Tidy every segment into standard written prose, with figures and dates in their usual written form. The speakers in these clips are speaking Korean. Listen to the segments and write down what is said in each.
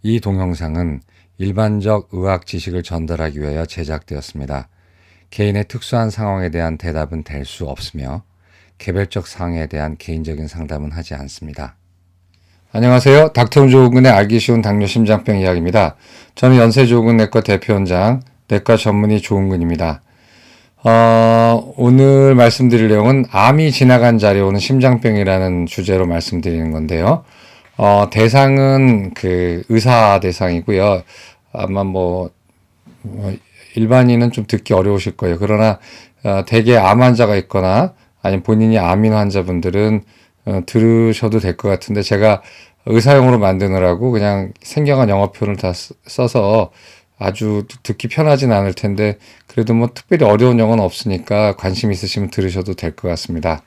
이 동영상은 일반적 의학 지식을 전달하기 위하여 제작되었습니다. 개인의 특수한 상황에 대한 대답은 될 수 없으며 개별적 상황에 대한 개인적인 상담은 하지 않습니다. 안녕하세요. 닥터운조근의 알기 쉬운 당뇨 심장병 이야기입니다. 저는 연세조근내과 대표원장, 내과 전문의 조은근입니다. 오늘 말씀드릴 내용은 암이 지나간 자리에 오는 심장병이라는 주제로 말씀드리는 건데요. 대상은 그 의사 대상이고요. 아마 일반인은 좀 듣기 어려우실 거예요. 그러나 대개 암 환자가 있거나 아니면 본인이 암인 환자분들은 들으셔도 될 것 같은데, 제가 의사용으로 만드느라고 그냥 생경한 영어표현을 다 써서 아주 듣기 편하진 않을 텐데, 그래도 특별히 어려운 영어는 없으니까 관심 있으시면 들으셔도 될 것 같습니다.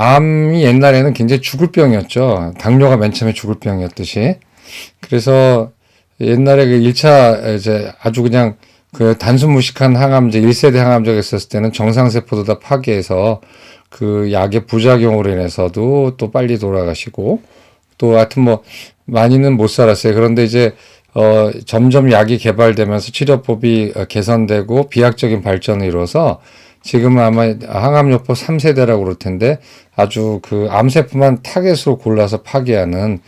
암이 옛날에는 굉장히 죽을 병이었죠. 당뇨가 맨 처음에 죽을 병이었듯이. 그래서 옛날에 그 1차 이제 아주 그냥 그 단순 무식한 항암제, 1세대 항암제가 있었을 때는 정상세포도 다 파괴해서 그 약의 부작용으로 인해서도 또 빨리 돌아가시고, 또 하여튼 많이는 못 살았어요. 그런데 이제 점점 약이 개발되면서 치료법이 개선되고 비약적인 발전을 이루어서 지금은 아마 항암요법 3세대라고 그럴 텐데, 아주 그 암세포만 타겟으로 골라서 파괴하는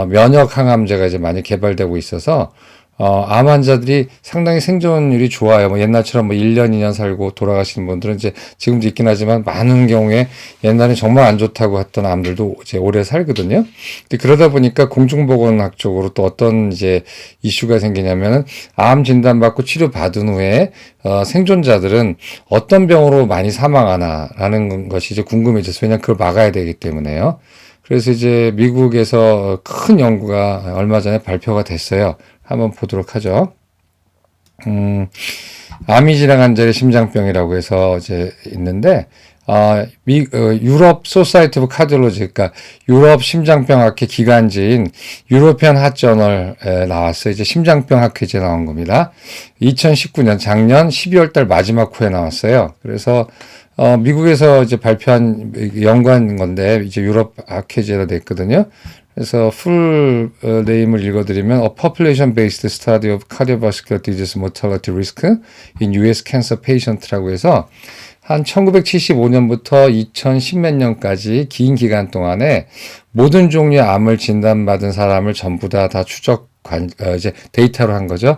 면역 항암제가 이제 많이 개발되고 있어서 암 환자들이 상당히 생존율이 좋아요. 옛날처럼 1년, 2년 살고 돌아가시는 분들은 이제 지금도 있긴 하지만, 많은 경우에 옛날에 정말 안 좋다고 했던 암들도 이제 오래 살거든요. 근데 그러다 보니까 공중보건학적으로 또 어떤 이제 이슈가 생기냐면은, 암 진단받고 치료받은 후에 생존자들은 어떤 병으로 많이 사망하나라는 것이 이제 궁금해져서, 왜냐면 그걸 막아야 되기 때문에요. 그래서 이제 미국에서 큰 연구가 얼마 전에 발표가 됐어요. 한번 보도록 하죠. 암이 지나간 자리에 심장병이라고 해서 이제 있는데, 유럽 소사이티 오브 카디올로지, 그러니까 유럽 심장병학회 기관지인 유로피언 핫저널에 나왔어요. 이제 심장병 학회지에 나온 겁니다. 2019년 작년 12월 달 마지막 호에 나왔어요. 그래서 미국에서 이제 발표한 연구한 건데, 이제 유럽 학회지로 됐거든요. 그래서 풀 네임을 읽어드리면 A Population-Based Study of Cardiovascular Disease Mortality Risk in U.S. Cancer Patient라고 해서 한 1975년부터 2010 몇 년까지 긴 기간 동안에 모든 종류의 암을 진단받은 사람을 전부 다 이제 데이터로 한 거죠.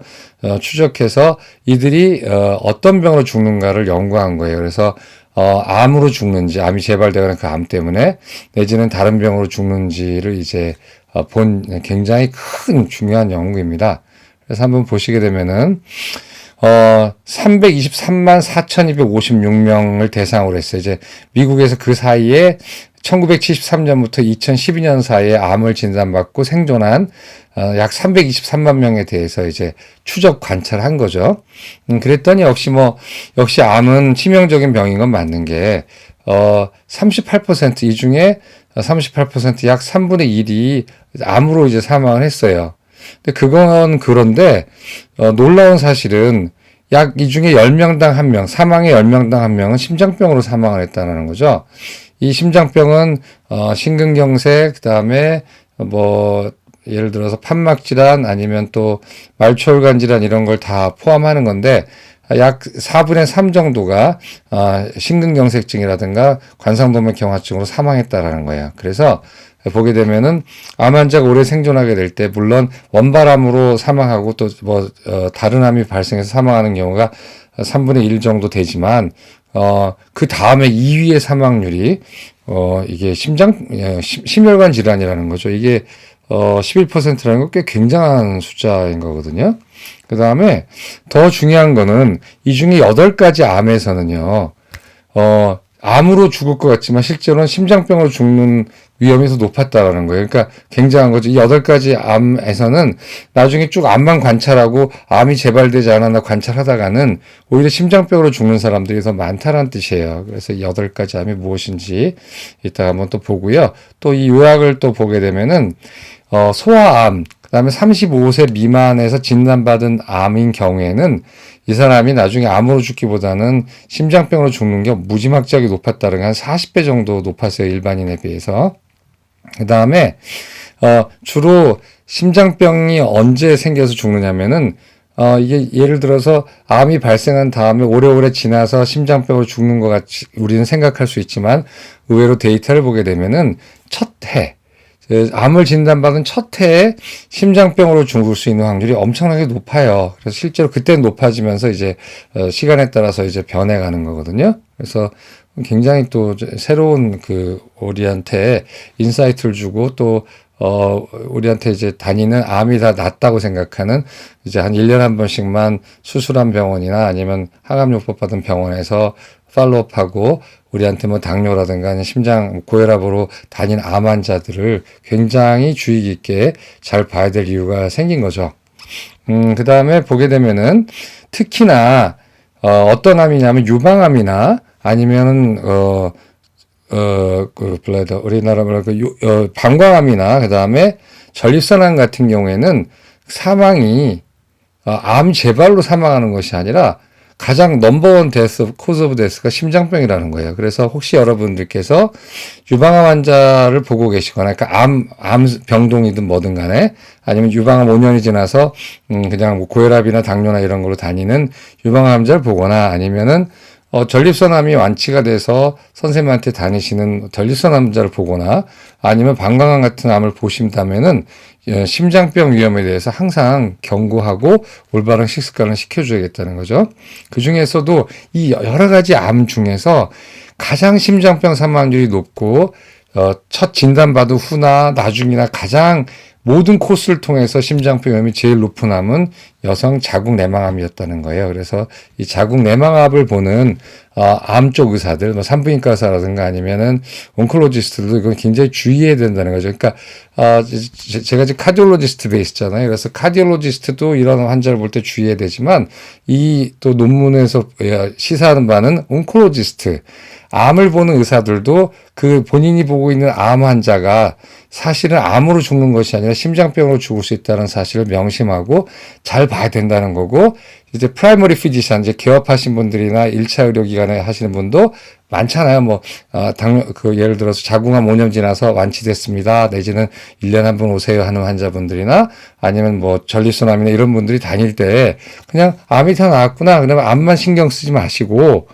추적해서 이들이 어떤 병으로 죽는가를 연구한 거예요. 그래서 암으로 죽는지, 암이 재발되거나 그 암 때문에, 내지는 다른 병으로 죽는지를 이제 본 굉장히 큰 중요한 연구입니다. 그래서 한번 보시게 되면은 323만 4,256명을 대상으로 했어요. 이제 미국에서 그 사이에 1973년부터 2012년 사이에 암을 진단받고 생존한 약 323만 명에 대해서 이제 추적 관찰한 거죠. 그랬더니 역시 암은 치명적인 병인 건 맞는 게, 38%, 이 중에 38%, 약 3분의 1이 암으로 이제 사망을 했어요. 근데 그런데 놀라운 사실은 약 이 중에 10명당 1명, 사망의 10명당 1명은 심장병으로 사망을 했다는 거죠. 이 심장병은 심근경색, 그다음에 예를 들어서 판막 질환, 아니면 또 말초혈관 질환, 이런 걸 다 포함하는 건데, 약 4분의 3 정도가 심근경색증이라든가 관상동맥경화증으로 사망했다라는 거예요. 그래서 보게 되면은 암 환자가 오래 생존하게 될 때, 물론 원발암으로 사망하고 또 다른 암이 발생해서 사망하는 경우가 3분의 1 정도 되지만, 그 다음에 2위의 사망률이 이게 심혈관 질환이라는 거죠. 이게 11%라는 거 꽤 굉장한 숫자인 거거든요. 그 다음에 더 중요한 거는, 이 중에 8가지 암에서는요, 암으로 죽을 것 같지만 실제로는 심장병으로 죽는 위험이 더 높았다라는 거예요. 그러니까 굉장한 거죠. 이 8가지 암에서는 나중에 쭉 암만 관찰하고 암이 재발되지 않았나 관찰하다가는 오히려 심장병으로 죽는 사람들이 더 많다는 뜻이에요. 그래서 이 8가지 암이 무엇인지 이따가 한번 또 보고요. 또 이 요약을 또 보게 되면은 소아암, 그다음에 35세 미만에서 진단받은 암인 경우에는 이 사람이 나중에 암으로 죽기보다는 심장병으로 죽는 게 무지막지하게 높았다는 게 한 40배 정도 높았어요. 일반인에 비해서. 그 다음에 주로 심장병이 언제 생겨서 죽느냐면은 이게 예를 들어서 암이 발생한 다음에 오래오래 지나서 심장병으로 죽는 것 같이 우리는 생각할 수 있지만 의외로 데이터를 보게 되면은 첫 해, 암을 진단받은 첫 해에 심장병으로 죽을 수 있는 확률이 엄청나게 높아요. 그래서 실제로 그때는 높아지면서 이제 시간에 따라서 이제 변해가는 거거든요. 그래서 굉장히 또 새로운 우리한테 인사이트를 주고 또 우리한테 이제 다니는 암이 다 낫다고 생각하는 이제 한 1년에 한 번씩만 수술한 병원이나 아니면 항암요법 받은 병원에서 팔로우업하고 우리한테 뭐 당뇨라든가 아니면 심장 고혈압으로 다닌 암 환자들을 굉장히 주의 깊게 잘 봐야 될 이유가 생긴 거죠. 그 다음에 보게 되면은 특히나 어떤 암이냐면 유방암이나 아니면은 블레더, 우리나라 말로 방광암이나, 그 다음에 전립선암 같은 경우에는 사망이, 암 재발로 사망하는 것이 아니라 가장 넘버원 데스, 코즈 오브 데스가 심장병이라는 거예요. 그래서 혹시 여러분들께서 유방암 환자를 보고 계시거나, 그러니까 암 병동이든 뭐든 간에, 아니면 유방암 5년이 지나서, 그냥 뭐 고혈압이나 당뇨나 이런 걸로 다니는 유방암 환자를 보거나 아니면은 전립선암이 완치가 돼서 선생님한테 다니시는 전립선암 환자를 보거나 아니면 방광암 같은 암을 보신다면은 심장병 위험에 대해서 항상 경고하고 올바른 식습관을 시켜줘야겠다는 거죠. 그 중에서도 이 여러 가지 암 중에서 가장 심장병 사망률이 높고 첫 진단받은 후나 나중이나 가장 모든 코스를 통해서 심장병 위험이 제일 높은 암은 여성 자궁 내망암이었다는 거예요. 그래서 이 자궁 내망암을 보는 암 쪽 의사들, 뭐 산부인과 의사라든가 아니면은 온콜로지스트들도 이건 굉장히 주의해야 된다는 거죠. 그러니까 제가 지금 카디올로지스트 베이스잖아요. 그래서 카디올로지스트도 이런 환자를 볼 때 주의해야 되지만 이 또 논문에서 시사하는 바는 온콜로지스트, 암을 보는 의사들도 그 본인이 보고 있는 암 환자가 사실은 암으로 죽는 것이 아니라 심장병으로 죽을 수 있다는 사실을 명심하고 잘 봐야 된다는 거고, 이제 프라이머리 피지션, 이제 개업하신 분들이나 1차 의료기관에 하시는 분도 많잖아요. 뭐, 예를 들어서 자궁암 5년 지나서 완치됐습니다. 내지는 1년에 한 번 오세요 하는 환자분들이나 아니면 뭐 전립선암이나 이런 분들이 다닐 때 그냥 암이 다 나았구나. 그러면 암만 신경 쓰지 마시고,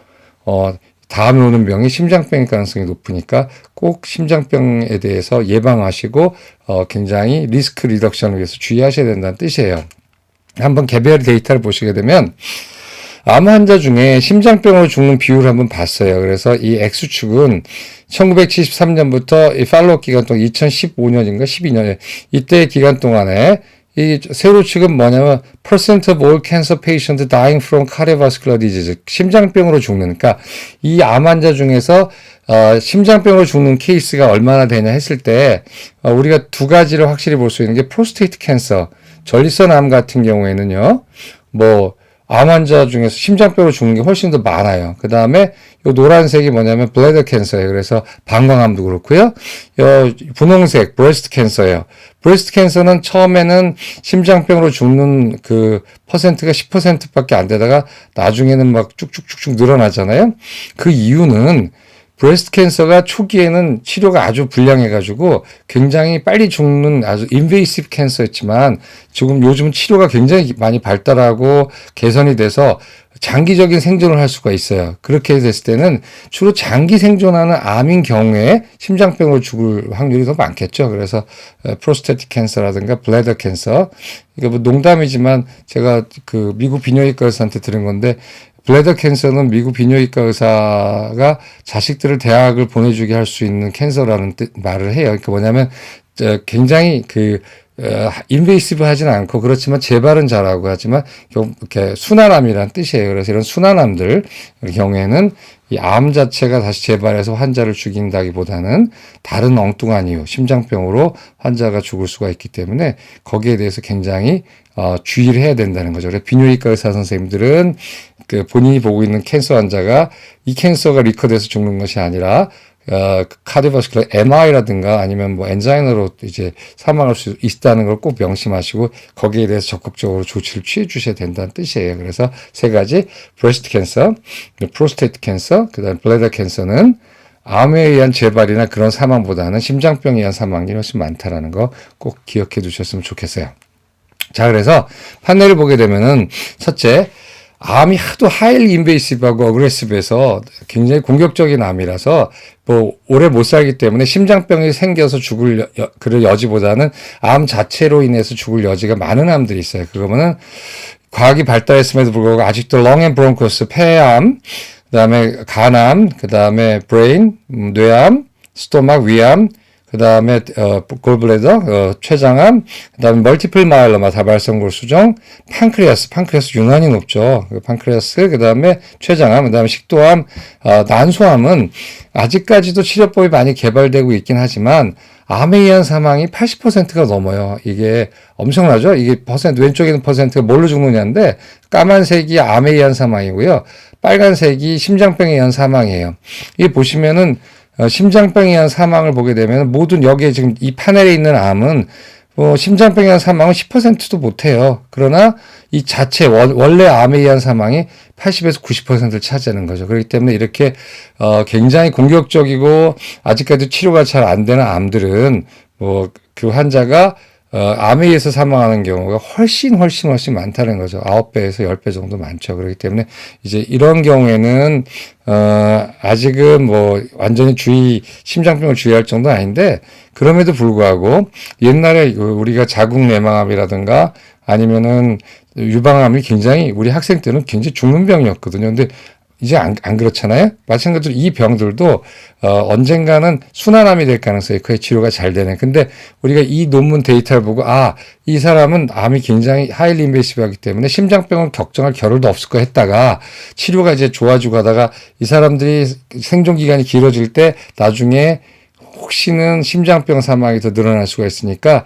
다음에 오는 병이 심장병일 가능성이 높으니까 꼭 심장병에 대해서 예방하시고 굉장히 리스크 리덕션을 위해서 주의하셔야 된다는 뜻이에요. 한번 개별 데이터를 보시게 되면 암 환자 중에 심장병으로 죽는 비율을 한번 봤어요. 그래서 이 X축은 1973년부터 이 팔로우 기간 동안 2015년인가 12년 이때 기간 동안에 이 세로축은 뭐냐면 percent of all cancer patients dying from cardiovascular disease, 심장병으로 죽는, 그러니까 이 암 환자 중에서 심장병으로 죽는 케이스가 얼마나 되냐 했을 때 우리가 두 가지를 확실히 볼 수 있는 게 프로스테이트 캔서, 전립선 암 같은 경우에는요, 뭐 암 환자 중에서 심장병으로 죽는 게 훨씬 더 많아요. 그 다음에 요 노란색이 뭐냐면 블래더 캔서예요. 그래서 방광암도 그렇고요. 요 분홍색 브레스트 캔서예요. 브레스트 캔서는 처음에는 심장병으로 죽는 그 퍼센트가 10%밖에 안 되다가 나중에는 막 쭉쭉쭉쭉 늘어나잖아요. 그 이유는 브레스트 캔서가 초기에는 치료가 아주 불량해가지고 굉장히 빨리 죽는 아주 인베이시브 캔서였지만 지금 요즘은 치료가 굉장히 많이 발달하고 개선이 돼서 장기적인 생존을 할 수가 있어요. 그렇게 됐을 때는 주로 장기 생존하는 암인 경우에 심장병으로 죽을 확률이 더 많겠죠. 그래서 프로스테틱 캔서라든가 블래더 캔서, 이거 뭐 농담이지만 제가 그 미국 비뇨기과 의사한테 들은 건데, 블래더 캔서는 미국 비뇨기과 의사가 자식들을 대학을 보내주게 할 수 있는 캔서라는 말을 해요. 그러니까 뭐냐면 굉장히 인베이시브 하진 않고 그렇지만 재발은 잘하고 하지만 이렇게 순환암이라는 뜻이에요. 그래서 이런 순환암들 경우에는 이 암 자체가 다시 재발해서 환자를 죽인다기보다는 다른 엉뚱한 이유, 심장병으로 환자가 죽을 수가 있기 때문에 거기에 대해서 굉장히 주의를 해야 된다는 거죠. 그래서 비뇨기과 의사 선생님들은 본인이 보고 있는 캔서 환자가 이 캔서가 리커드해서 죽는 것이 아니라 카디오바스큘러 MI라든가 아니면 뭐 엔자이너로 이제 사망할 수 있다는 걸 꼭 명심하시고 거기에 대해서 적극적으로 조치를 취해 주셔야 된다는 뜻이에요. 그래서 세 가지, 브레스트 캔서, 프로스테이트 캔서, 그다음 블래더 캔서는 암에 의한 재발이나 그런 사망보다는 심장병에 의한 사망이 훨씬 많다라는 거 꼭 기억해 두셨으면 좋겠어요. 자, 그래서 판넬을 보게 되면은 첫째, 암이 하도 하이리 인베이시브하고 어그레시브해서 굉장히 공격적인 암이라서 뭐 오래 못 살기 때문에 심장병이 생겨서 죽을 그럴 여지보다는 암 자체로 인해서 죽을 여지가 많은 암들이 있어요. 그거는 과학이 발달했음에도 불구하고 아직도 렁 앤 브론코스, 폐암, 그다음에 간암, 그다음에 브레인, 뇌암, 스토막, 위암, 그다음에 골블래더, 췌장암, 그다음에 멀티플 마일로마, 다발성 골수종, 판크레아스 유난히 높죠. 판크레아스, 그다음에 췌장암, 그다음에 식도암, 난소암은 아직까지도 치료법이 많이 개발되고 있긴 하지만 암에 의한 사망이 80%가 넘어요. 이게 엄청나죠? 이게 왼쪽에 있는 퍼센트가 뭘로 죽느냐인데 까만색이 암에 의한 사망이고요. 빨간색이 심장병에 의한 사망이에요. 이게 보시면은 심장병에 의한 사망을 보게 되면 모든 여기에 지금 이 파넬에 있는 암은 심장병에 의한 사망은 10%도 못해요. 그러나 이 자체 원래 암에 의한 사망이 80에서 90%를 차지하는 거죠. 그렇기 때문에 이렇게 굉장히 공격적이고 아직까지 치료가 잘 안 되는 암들은 그 환자가 암에 의해서 사망하는 경우가 훨씬 많다는 거죠. 9배에서 10배 정도 많죠. 그렇기 때문에 이제 이런 경우에는 아직은 완전히 심장병을 주의할 정도는 아닌데 그럼에도 불구하고 옛날에 우리가 자궁 내막암이라든가 아니면은 유방암이 굉장히 우리 학생 때는 굉장히 죽는 병이었거든요. 근데 이제 안 그렇잖아요. 마찬가지로 이 병들도 언젠가는 순환암이 될 가능성이 거의 치료가 잘 되네. 근데 우리가 이 논문 데이터를 보고 이 사람은 암이 굉장히 하이리 인베이시브하기 때문에 심장병을 걱정할 겨를도 없을 거 했다가 치료가 이제 좋아지고 하다가 이 사람들이 생존 기간이 길어질 때 나중에 혹시는 심장병 사망이 더 늘어날 수가 있으니까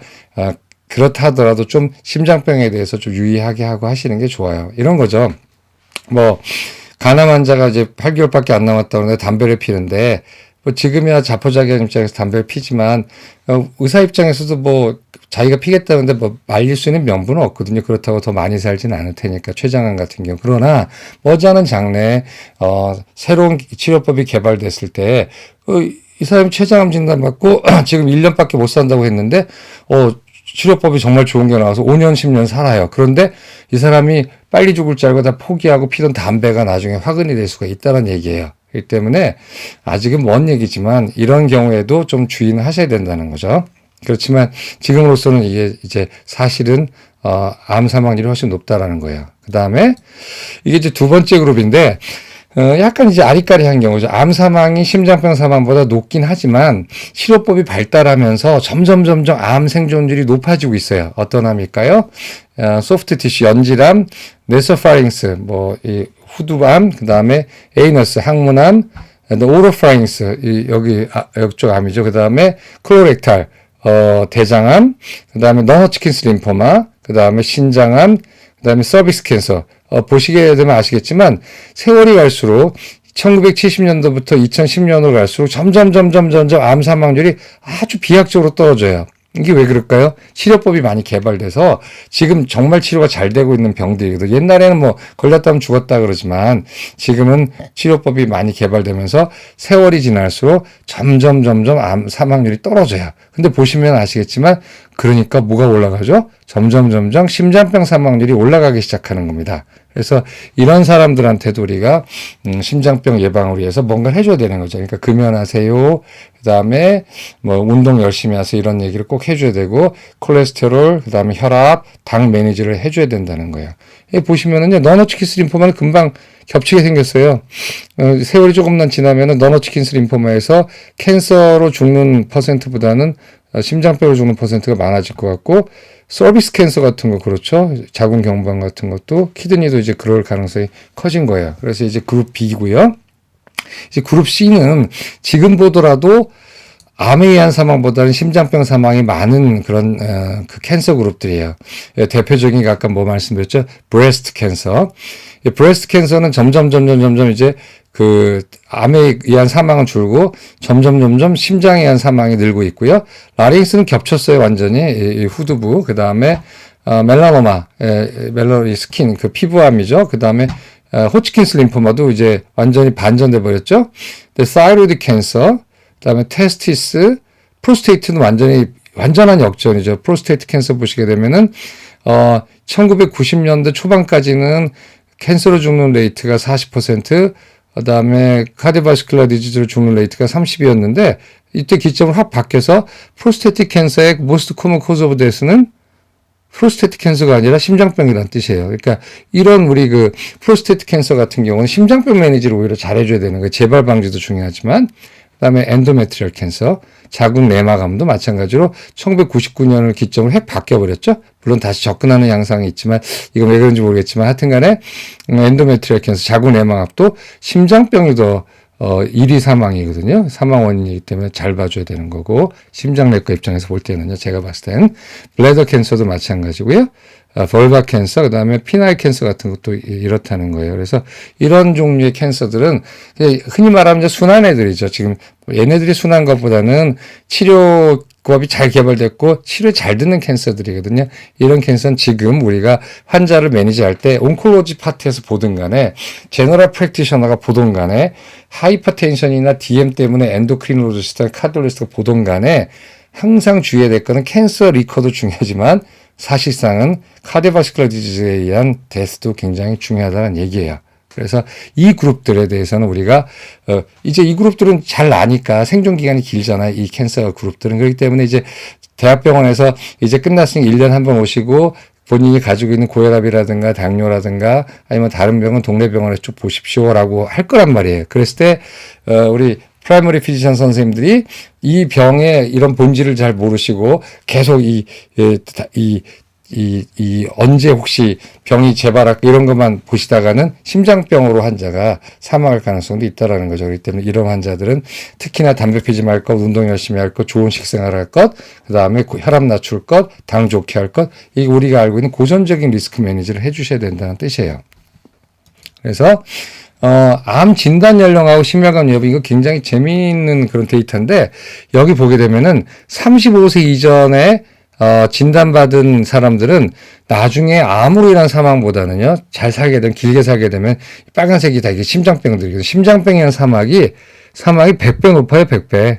그렇다 하더라도 좀 심장병에 대해서 좀 유의하게 하고 하시는 게 좋아요. 이런 거죠. 간암 환자가 이제 8개월밖에 안 남았다고 하는데 담배를 피는데 지금이야 자포자기한 입장에서 담배를 피지만 의사 입장에서도 자기가 피겠다는데 말릴 수 있는 명분은 없거든요. 그렇다고 더 많이 살지는 않을 테니까 췌장암 같은 경우. 그러나 머지않은 장래에 새로운 치료법이 개발됐을 때 이 사람이 췌장암 진단 받고 지금 1년밖에 못 산다고 했는데 치료법이 정말 좋은 게 나와서 5년, 10년 살아요. 그런데 이 사람이 빨리 죽을 줄 알고 다 포기하고 피던 담배가 나중에 화근이 될 수가 있다는 얘기예요. 그렇기 때문에 아직은 먼 얘기지만 이런 경우에도 좀 주의는 하셔야 된다는 거죠. 그렇지만 지금으로서는 이게 이제 사실은 암 사망률이 훨씬 높다라는 거예요. 그 다음에 이게 이제 두 번째 그룹인데 약간 이제 아리까리한 경우죠. 암 사망이 심장병 사망보다 높긴 하지만 치료법이 발달하면서 점점 암 생존율이 높아지고 있어요. 어떤 암일까요? 소프트 티슈, 연질암, 네소파링스, 이 후두암, 그 다음에 에이너스, 항문암, 오로파링스, 여기 이쪽 암이죠. 그 다음에 클로렉탈, 대장암, 그 다음에 너허치킨스 림포마, 그 다음에 신장암, 그 다음에 서비스 캔서. 보시게 되면 아시겠지만 세월이 갈수록 1970년도부터 2010년으로 갈수록 점점 암 사망률이 아주 비약적으로 떨어져요. 이게 왜 그럴까요? 치료법이 많이 개발돼서 지금 정말 치료가 잘 되고 있는 병들이거든요. 옛날에는 걸렸다면 죽었다 그러지만 지금은 치료법이 많이 개발되면서 세월이 지날수록 점점 암 사망률이 떨어져요. 근데 보시면 아시겠지만 그러니까 뭐가 올라가죠? 점점 심장병 사망률이 올라가기 시작하는 겁니다. 그래서 이런 사람들한테도 우리가 심장병 예방을 위해서 뭔가를 해줘야 되는 거죠. 그러니까 금연하세요. 그다음에 운동 열심히 하세요. 이런 얘기를 꼭 해줘야 되고 콜레스테롤, 그다음에 혈압, 당 매니지를 해줘야 된다는 거예요. 보시면은요, 너너치킨스 림포마는 금방 겹치게 생겼어요. 세월이 조금만 지나면은 너너치킨스 림포마에서 캔서로 죽는 퍼센트보다는 심장병으로 죽는 퍼센트가 많아질 것 같고 서비스 캔서 같은 거 그렇죠. 자궁 경부암 같은 것도 키드니도 이제 그럴 가능성이 커진 거예요. 그래서 이제 그룹 B고요. 이제 그룹 C는 지금 보더라도 암에 의한 사망보다는 심장병 사망이 많은 그런 그 캔서 그룹들이에요. 대표적인 게 아까 말씀드렸죠? 브레스트 캔서. 브레스트 캔서는 점점 이제 그 암에 의한 사망은 줄고 점점 심장에 의한 사망이 늘고 있고요. 라링스는 겹쳤어요, 완전히. 이 후두부. 그다음에 멜라노마, 멜로니 스킨, 그 피부암이죠. 그다음에 호치킨스 림포마도 이제 완전히 반전돼 버렸죠. 사이로이드 캔서, 그다음에 테스티스, 프로스테이트는 완전한 역전이죠. 프로스테이트 캔서 보시게 되면은 1990년대 초반까지는 캔서로 죽는 레이트가 40%, 그다음에 카디오바스큘러 디지즈로 죽는 레이트가 30이었는데 이때 기점을 확 바뀌어서 프로스테이트 캔서의 모스트 코먼 코즈 오브 데스는 프로스테이트 캔서가 아니라 심장병이라는 뜻이에요. 그러니까 이런 우리 그 프로스테이트 캔서 같은 경우는 심장병 매니지를 오히려 잘해줘야 되는 거예요. 재발 방지도 중요하지만, 그다음에 엔도메트리얼 캔서, 자궁 내막암도 마찬가지로 1999년을 기점으로 핵 바뀌어버렸죠. 물론 다시 접근하는 양상이 있지만 이건 왜 그런지 모르겠지만 하여튼간에 엔도메트리얼 캔서, 자궁 내막암도 심장병이 더 1위 사망이거든요. 사망 원인이기 때문에 잘 봐줘야 되는 거고, 심장내과 입장에서 볼 때는요, 제가 봤을 땐 블래더 캔서도 마찬가지고요. 벌바 캔서, 그 다음에 피나일 캔서 같은 것도 이렇다는 거예요. 그래서 이런 종류의 캔서들은 흔히 말하면 이제 순한 애들이죠. 지금 얘네들이 순한 것보다는 치료법이 잘 개발됐고 치료 잘 듣는 캔서들이거든요. 이런 캔서는 지금 우리가 환자를 매니지할 때 온콜로지 파트에서 보든 간에 제너럴 프랙티셔너가 보든 간에 하이퍼텐션이나 DM 때문에 엔도크리놀로지스트나 카디올로지스트가 보든 간에 항상 주의해야 될 거는 캔서 리커도 중요하지만 사실상은 카디오바스큘러 디지즈에 의한 데스도 굉장히 중요하다는 얘기예요. 그래서 이 그룹들에 대해서는 우리가 이제 이 그룹들은 잘 아니까 생존 기간이 길잖아요. 이 캔서 그룹들은. 그렇기 때문에 이제 대학병원에서 이제 끝났으니 1년 한 번 오시고 본인이 가지고 있는 고혈압이라든가 당뇨라든가 아니면 다른 병은 동네 병원에 좀 보십시오라고 할 거란 말이에요. 그랬을 때 우리 프라이머리 피지션 선생님들이 이 병의 이런 본질을 잘 모르시고 계속 언제 혹시 병이 재발할까 이런 것만 보시다가는 심장병으로 환자가 사망할 가능성도 있다라는 거죠. 그렇기 때문에 이런 환자들은 특히나 담배 피지 말 것, 운동 열심히 할 것, 좋은 식생활 할 것, 그 다음에 혈압 낮출 것, 당 좋게 할 것, 이게 우리가 알고 있는 고전적인 리스크 매니지를 해주셔야 된다는 뜻이에요. 그래서 암 진단 연령하고 심혈관 여부 이거 굉장히 재미있는 그런 데이터인데 여기 보게 되면은 35세 이전에 진단받은 사람들은 나중에 암으로 인한 사망보다는요, 잘 살게 되면, 길게 살게 되면, 빨간색이 다 이게 심장병들이거든요. 심장병에 의한 사망이 100배 높아요, 100배.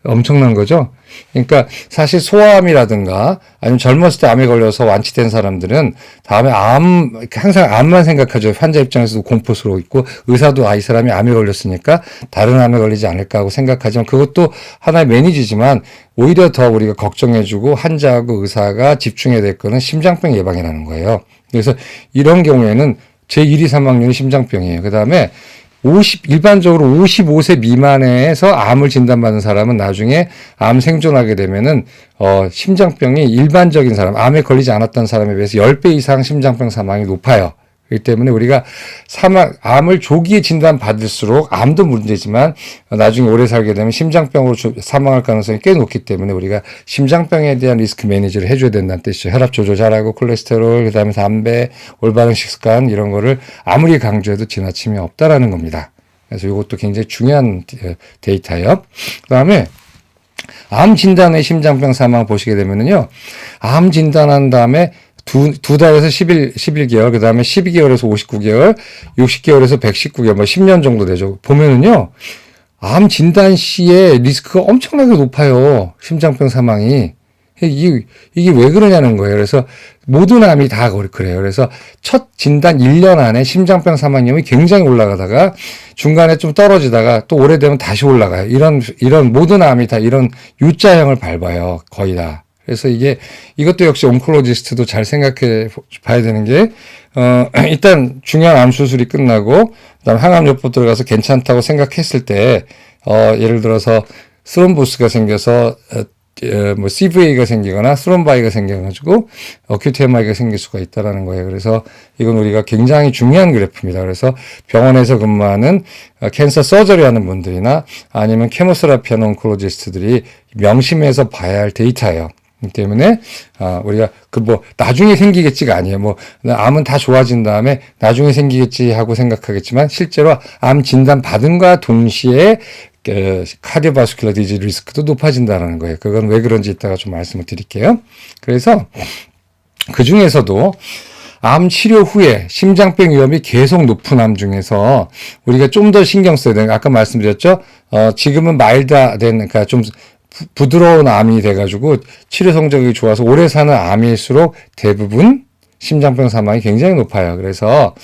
엄청난 거죠. 그러니까 사실 소아암이라든가 아니면 젊었을 때 암에 걸려서 완치된 사람들은 다음에 항상 암만 생각하죠. 환자 입장에서도 공포스러워 있고 의사도 이 사람이 암에 걸렸으니까 다른 암에 걸리지 않을까 하고 생각하지만 그것도 하나의 매니지지만 오히려 더 우리가 걱정해주고 환자하고 의사가 집중해야 될 거는 심장병 예방이라는 거예요. 그래서 이런 경우에는 제1위 사망률이 심장병이에요. 그 다음에 일반적으로 55세 미만에서 암을 진단받은 사람은 나중에 암 생존하게 되면은, 심장병이 일반적인 사람, 암에 걸리지 않았던 사람에 비해서 10배 이상 심장병 사망이 높아요. 그렇기 때문에 우리가 암을 조기에 진단받을수록 암도 문제지만 나중에 오래 살게 되면 심장병으로 사망할 가능성이 꽤 높기 때문에 우리가 심장병에 대한 리스크 매니지를 해줘야 된다는 뜻이죠. 혈압 조절 잘하고 콜레스테롤, 그다음에 담배, 올바른 식습관 이런 거를 아무리 강조해도 지나침이 없다라는 겁니다. 그래서 이것도 굉장히 중요한 데이터예요. 그다음에 암 진단의 심장병 사망 보시게 되면은요, 암 진단한 다음에 두 달에서 11개월, 그 다음에 12개월에서 59개월, 60개월에서 119개월, 10년 정도 되죠. 보면은요, 암 진단 시에 리스크가 엄청나게 높아요. 심장병 사망이. 이게 왜 그러냐는 거예요. 그래서 모든 암이 다 그래요. 그래서 첫 진단 1년 안에 심장병 사망률이 굉장히 올라가다가 중간에 좀 떨어지다가 또 오래되면 다시 올라가요. 이런 모든 암이 다 이런 U자형을 밟아요. 거의 다. 그래서 이것도 역시 온콜로지스트도 잘 생각해 봐야 되는 게, 일단 중요한 암 수술이 끝나고, 그다음 항암요법 들어가서 괜찮다고 생각했을 때, 예를 들어서 스롬보스가 생겨서, CVA가 생기거나 스롬바이가 생겨가지고, 어큐트 MI가 생길 수가 있다라는 거예요. 그래서 이건 우리가 굉장히 중요한 그래프입니다. 그래서 병원에서 근무하는 캔서 서저리 하는 분들이나 아니면 케모세라피 하는 온콜로지스트들이 명심해서 봐야 할 데이터예요. 때문에 우리가 나중에 생기겠지가 아니에요. 암은 다 좋아진 다음에 나중에 생기겠지 하고 생각하겠지만 실제로 암 진단 받은과 동시에 카디오바스큘러 디지즈 리스크도 높아진다는 거예요. 그건 왜 그런지 이따가 좀 말씀을 드릴게요. 그래서 그 중에서도 암 치료 후에 심장병 위험이 계속 높은 암 중에서 우리가 좀 더 신경 써야 되는, 아까 말씀드렸죠? 지금은 마일드된, 그러니까 좀 부드러운 암이 돼가지고 치료 성적이 좋아서 오래 사는 암일수록 대부분 심장병 사망이 굉장히 높아요. 그래서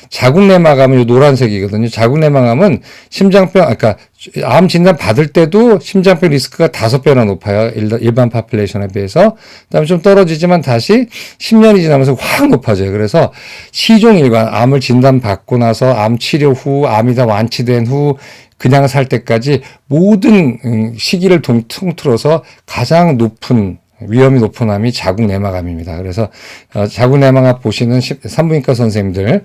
자궁내막암은 이 노란색이거든요. 자궁내막암은 심장병, 그러니까 암 진단 받을 때도 심장병 리스크가 5배나 높아요. 일반 파퓰레이션에 비해서. 그다음에 좀 떨어지지만 다시 10년이 지나면서 확 높아져요. 그래서 시종일관 암을 진단받고 나서 암 치료 후, 암이 다 완치된 후 그냥 살 때까지 모든 시기를 통틀어서 가장 높은 위험이 높은 암이 자궁내막암입니다. 그래서 자궁내막암 보시는 산부인과 선생님들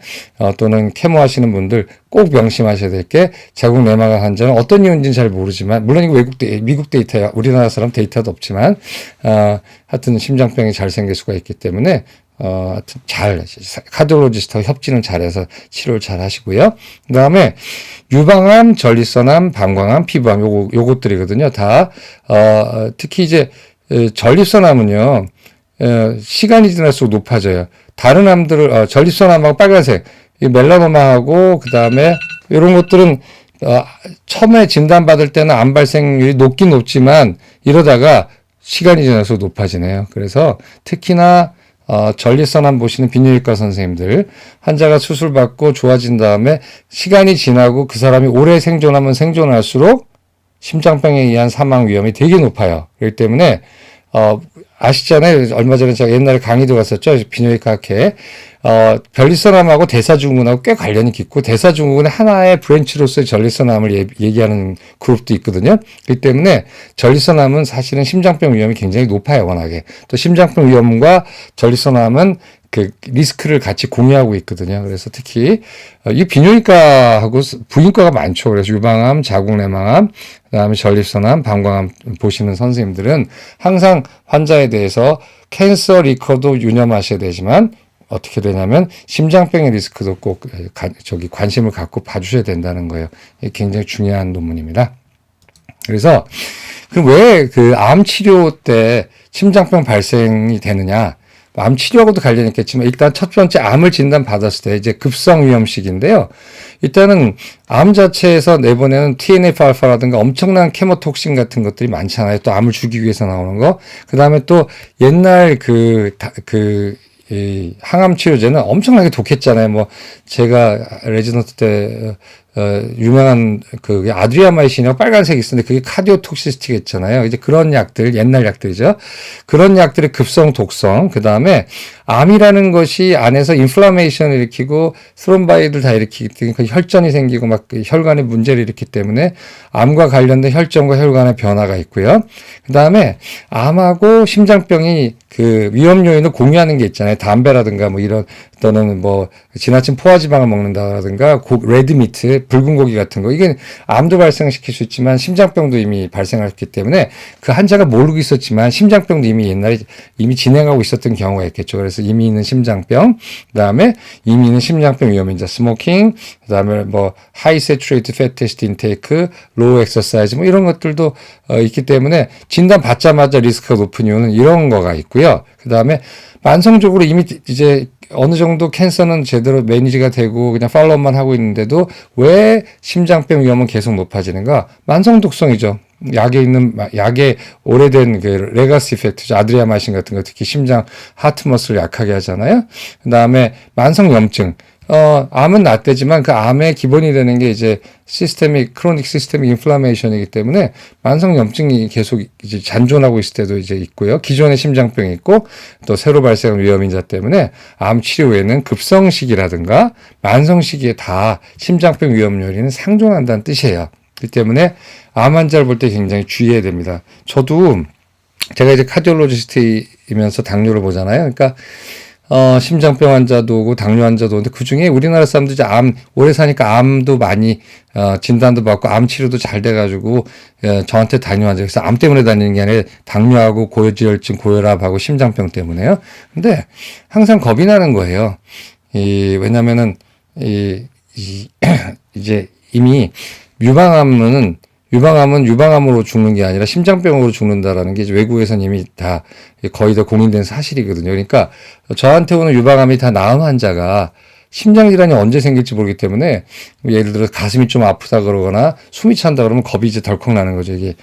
또는 케모 하시는 분들 꼭 명심하셔야 될 게, 자궁내막암 환자는 어떤 이유인지는 잘 모르지만, 물론 이거 미국 데이터야, 우리나라 사람 데이터도 없지만 하여튼 심장병이 잘 생길 수가 있기 때문에 하여튼 카디올로지스트와 협진을 잘해서 치료를 잘 하시고요. 그 다음에 유방암, 전립선암, 방광암, 피부암 요것들이거든요. 다 특히 이제 전립선암은요, 시간이 지날수록 높아져요. 다른 암들을, 전립선암하고 빨간색, 이 멜라노마하고, 그 다음에, 이런 것들은, 처음에 진단받을 때는 암 발생률이 높긴 높지만, 이러다가 시간이 지날수록 높아지네요. 그래서 특히나, 전립선암 보시는 비뇨기과 선생님들, 환자가 수술받고 좋아진 다음에 시간이 지나고 그 사람이 오래 생존하면 생존할수록 심장병에 의한 사망 위험이 되게 높아요. 그렇기 때문에 아시잖아요. 얼마 전에 제가 옛날에 강의도 갔었죠. 비뇨기과학회. 전립선암하고 대사증후군하고 꽤 관련이 깊고, 대사증후군의 하나의 브랜치로서의 전립선암을 얘기하는 그룹도 있거든요. 그렇기 때문에 전립선암은 사실은 심장병 위험이 굉장히 높아요, 워낙에. 또 심장병 위험과 전립선암은 그 리스크를 같이 공유하고 있거든요. 그래서 특히 이 비뇨기과하고 부인과가 많죠. 그래서 유방암, 자궁내막암, 그다음에 전립선암, 방광암 보시는 선생님들은 항상 환자에 대해서 캔서 리커도 유념하셔야 되지만, 어떻게 되냐면 심장병의 리스크도 꼭 관심을 갖고 봐주셔야 된다는 거예요. 이게 굉장히 중요한 논문입니다. 그래서 왜 그 암 치료 때 심장병 발생이 되느냐? 암 치료하고도 관련이 있겠지만, 일단 첫 번째 암을 진단받았을 때 이제 급성 위험식인데요. 일단은 암 자체에서 내보내는 TNF-알파라든가 엄청난 케모톡신 같은 것들이 많잖아요. 또 암을 죽이기 위해서 나오는 거. 그 다음에 또 옛날 이 항암 치료제는 엄청나게 독했잖아요. 뭐 제가 레지던트 때 유명한 그 아드리아마이신이라고 빨간색이 있었는데 그게 카디오톡시스티겠잖아요. 이제 그런 약들, 옛날 약들이죠. 그런 약들의 급성 독성, 그 다음에 암이라는 것이 안에서 인플라메이션을 일으키고 스롬바이들 다 일으키기 때문에 혈전이 생기고 막 혈관에 문제를 일으키기 때문에 암과 관련된 혈전과 혈관의 변화가 있고요. 그 다음에 암하고 심장병이 그 위험 요인을 공유하는 게 있잖아요. 담배라든가 뭐 이런, 또는 뭐 지나친 포화지방을 먹는다라든가 레드미트, 붉은 고기 같은 거, 이게 암도 발생시킬 수 있지만 심장병도 이미 발생했기 때문에 그 환자가 모르고 있었지만 심장병도 이미 진행하고 있었던 경우가 있겠죠. 그래서 이미 있는 심장병, 그다음에 이미 있는 심장병 위험인자, 스모킹, 그다음에 뭐 하이 세츄레이트 패티스트 인테이크, 로우 엑서사이즈 뭐 이런 것들도 있기 때문에 진단 받자마자 리스크가 높은 이유는 이런 거가 있고요. 그다음에 만성적으로 이미 이제 어느 정도 캔서는 제대로 매니지가 되고 그냥 팔로우만 하고 있는데도 왜 심장병 위험은 계속 높아지는가? 만성 독성이죠. 약에 오래된 그 레가시 이펙트죠. 아드리아마이신 같은 거 특히 심장 하트머슬을 약하게 하잖아요. 그다음에 만성 염증. 암은 낫대지만 그 암의 기본이 되는 게 이제 크로닉 시스테믹 인플라메이션이기 때문에 만성 염증이 계속 이제 잔존하고 있을 때도 이제 있고요. 기존의 심장병이 있고 또 새로 발생한 위험인자 때문에 암 치료 후에는 급성시기라든가 만성시기에 다 심장병 위험 요인은 상존한다는 뜻이에요. 그렇기 때문에 암 환자를 볼 때 굉장히 주의해야 됩니다. 저도 제가 이제 카디올로지스트이면서 당뇨를 보잖아요. 그러니까 심장병 환자도 오고 당뇨 환자도 오는데 그중에 우리나라 사람들이 이제 오래 사니까 암도 많이 진단도 받고 암 치료도 잘 돼가지고 저한테 다녀왔죠. 그래서 암 때문에 다니는 게 아니라 당뇨하고 고지혈증, 고혈압하고 심장병 때문에요. 근데 항상 겁이 나는 거예요. 왜냐면은 이제 이미 유방암은 유방암은 유방암으로 죽는 게 아니라 심장병으로 죽는다라는 게 이제 외국에서는 이미 다 거의 다 공인된 사실이거든요. 그러니까 저한테 오는 유방암이 다 나은 환자가 심장질환이 언제 생길지 모르기 때문에 예를 들어 가슴이 좀 아프다 그러거나 숨이 찬다 그러면 겁이 이제 덜컥 나는 거죠. 이게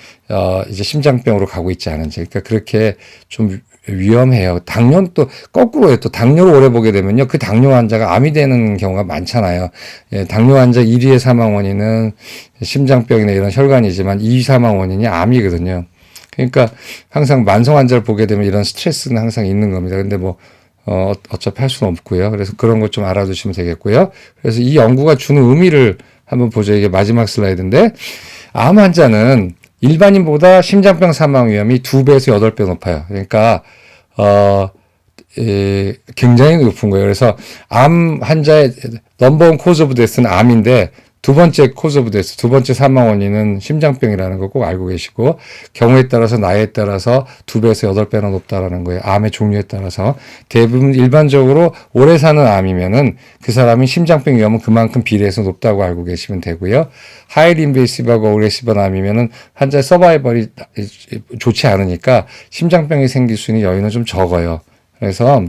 이제 심장병으로 가고 있지 않은지. 그러니까 그렇게 좀 위험해요. 당뇨는 또 거꾸로요. 또 당뇨를 오래 보게 되면요. 그 당뇨 환자가 암이 되는 경우가 많잖아요. 예, 당뇨 환자 1위의 사망 원인은 심장병이나 이런 혈관이지만 2위 사망 원인이 암이거든요. 그러니까 항상 만성 환자를 보게 되면 이런 스트레스는 항상 있는 겁니다. 근데 뭐 어차피 할 수는 없고요. 그래서 그런 것 좀 알아두시면 되겠고요. 그래서 이 연구가 주는 의미를 한번 보죠. 이게 마지막 슬라이드인데, 암 환자는 일반인보다 심장병 사망 위험이 2배에서 8배 높아요. 그러니까, 굉장히 높은 거예요. 그래서 암 환자의 넘버원 코즈 오브 데스는 암인데, 두 번째 코즈 오브 데스, 두 번째 사망 원인은 심장병이라는 거 꼭 알고 계시고, 경우에 따라서 나이에 따라서 2배에서 8배나 높다라는 거예요. 암의 종류에 따라서. 대부분 일반적으로 오래 사는 암이면은 그 사람이 심장병 위험은 그만큼 비례해서 높다고 알고 계시면 되고요. 하이리 인베이시브하고 어그레시브한 암이면은 환자의 서바이벌이 좋지 않으니까 심장병이 생길 수 있는 여유는 좀 적어요. 그래서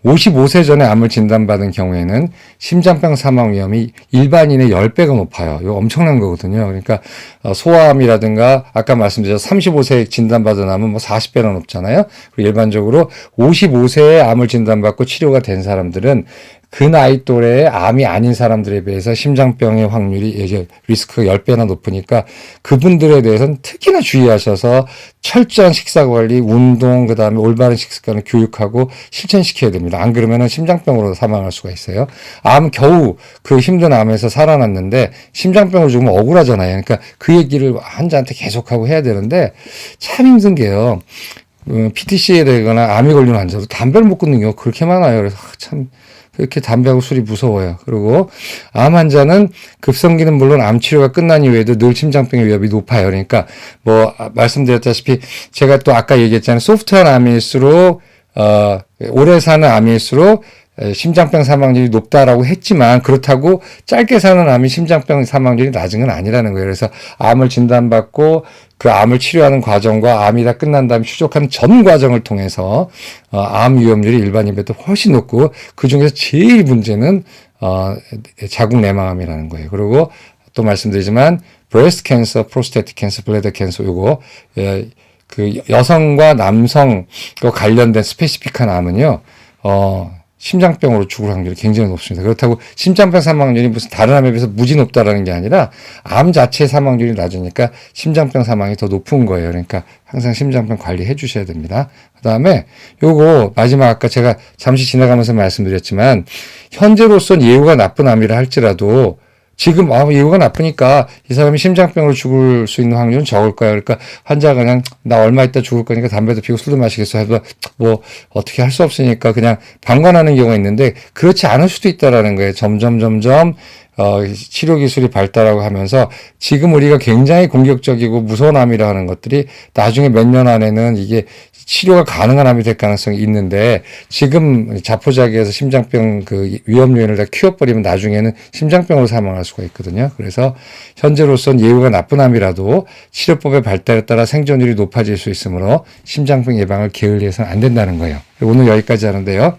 55세 전에 암을 진단받은 경우에는 심장병 사망 위험이 일반인의 10배가 높아요. 이거 엄청난 거거든요. 그러니까 소아암이라든가 아까 말씀드린 35세에 진단받은 암은 뭐 40배나 높잖아요. 그리고 일반적으로 55세에 암을 진단받고 치료가 된 사람들은 그 나이 또래의 암이 아닌 사람들에 비해서 심장병의 확률이 이제 리스크가 10배나 높으니까 그분들에 대해서는 특히나 주의하셔서 철저한 식사 관리, 운동, 그다음에 올바른 식습관을 교육하고 실천시켜야 됩니다. 안 그러면은 심장병으로 사망할 수가 있어요. 암 겨우 그 힘든 암에서 살아났는데 심장병으로 죽으면 억울하잖아요. 그러니까 그 얘기를 환자한테 계속하고 해야 되는데 참 힘든 게요. PTC에 되거나 암이 걸린 환자도 담배를 못 끊는 경우가 그렇게 많아요. 그래서 참 그렇게 담배하고 술이 무서워요. 그리고 암 환자는 급성기는 물론 암 치료가 끝난 이후에도 늘 심장병의 위험이 높아요. 그러니까 뭐 말씀드렸다시피 제가 또 아까 얘기했잖아요. 소프트한 암일수록 오래 사는 암일수록 심장병 사망률이 높다라고 했지만 그렇다고 짧게 사는 암이 심장병 사망률이 낮은 건 아니라는 거예요. 그래서 암을 진단받고 그 암을 치료하는 과정과 암이 다 끝난 다음에 추적하는 전 과정을 통해서 암 위험률이 일반인보다 훨씬 높고 그중에서 제일 문제는 자궁 내막암이라는 거예요. 그리고 또 말씀드리지만 브레스트 캔서, 프로스테틱 캔서, 블래더 캔서 요거 그 여성과 남성과 관련된 스페시픽한 암은요. 심장병으로 죽을 확률이 굉장히 높습니다. 그렇다고 심장병 사망률이 무슨 다른 암에 비해서 무지 높다라는 게 아니라 암 자체의 사망률이 낮으니까 심장병 사망이 더 높은 거예요. 그러니까 항상 심장병 관리해 주셔야 됩니다. 그다음에 요거 마지막 아까 제가 잠시 지나가면서 말씀드렸지만 현재로선 예후가 나쁜 암이라 할지라도 지금 예후가 나쁘니까 이 사람이 심장병으로 죽을 수 있는 확률은 적을 거야. 그러니까 환자가 그냥 나 얼마 있다 죽을 거니까 담배도 피우고 술도 마시겠어 해도 뭐 어떻게 할 수 없으니까 그냥 방관하는 경우가 있는데 그렇지 않을 수도 있다라는 거예요. 점점 치료 기술이 발달하고 하면서 지금 우리가 굉장히 공격적이고 무서운 암이라 하는 것들이 나중에 몇 년 안에는 이게 치료가 가능한 암이 될 가능성이 있는데 지금 자포자기해서 심장병 그 위험 요인을 다 키워버리면 나중에는 심장병으로 사망할 수가 있거든요. 그래서 현재로선 예후가 나쁜 암이라도 치료법의 발달에 따라 생존율이 높아질 수 있으므로 심장병 예방을 게을리해서는 안 된다는 거예요. 오늘 여기까지 하는데요.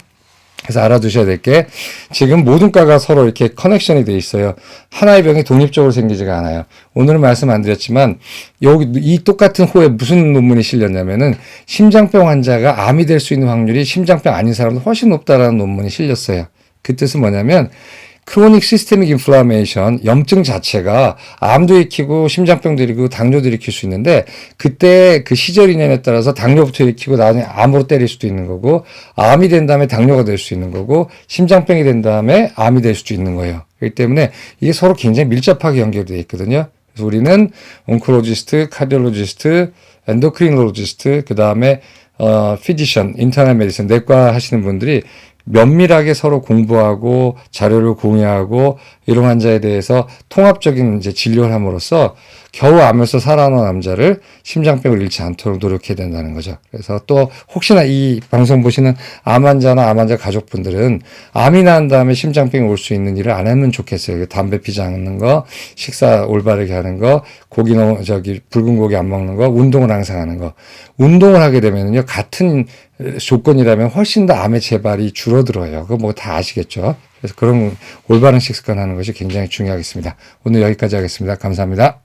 그래서 알아두셔야 될 게 지금 모든 과가 서로 이렇게 커넥션이 돼 있어요. 하나의 병이 독립적으로 생기지가 않아요. 오늘은 말씀 안 드렸지만 여기 이 똑같은 호에 무슨 논문이 실렸냐면은 심장병 환자가 암이 될 수 있는 확률이 심장병 아닌 사람보다 훨씬 높다라는 논문이 실렸어요. 그 뜻은 뭐냐면 크로닉 시스테믹 인플라메이션, 염증 자체가 암도 일으키고 심장병도 일으키고 당뇨도 일으킬 수 있는데 그때 그 시절 인연에 따라서 당뇨부터 일으키고 나중에 암으로 때릴 수도 있는 거고 암이 된 다음에 당뇨가 될 수 있는 거고 심장병이 된 다음에 암이 될 수도 있는 거예요. 그렇기 때문에 이게 서로 굉장히 밀접하게 연결되어 있거든요. 그래서 우리는 온콜로지스트, 카디올로지스트, 엔도크리놀로지스트, 그 다음에 피지션, 인터널 메디슨, 내과 하시는 분들이 면밀하게 서로 공부하고 자료를 공유하고 이런 환자에 대해서 통합적인 이제 진료를 함으로써 겨우 암에서 살아난 남자를 심장병을 잃지 않도록 노력해야 된다는 거죠. 그래서 또 혹시나 이 방송 보시는 암 환자나 암 환자 가족분들은 암이 난 다음에 심장병이 올 수 있는 일을 안 하면 좋겠어요. 담배 피지 않는 거, 식사 올바르게 하는 거, 붉은 고기 안 먹는 거, 운동을 항상 하는 거. 운동을 하게 되면요, 같은 조건이라면 훨씬 더 암의 재발이 줄어들어요. 그거 뭐 다 아시겠죠? 그래서 그런 올바른 식습관 하는 것이 굉장히 중요하겠습니다. 오늘 여기까지 하겠습니다. 감사합니다.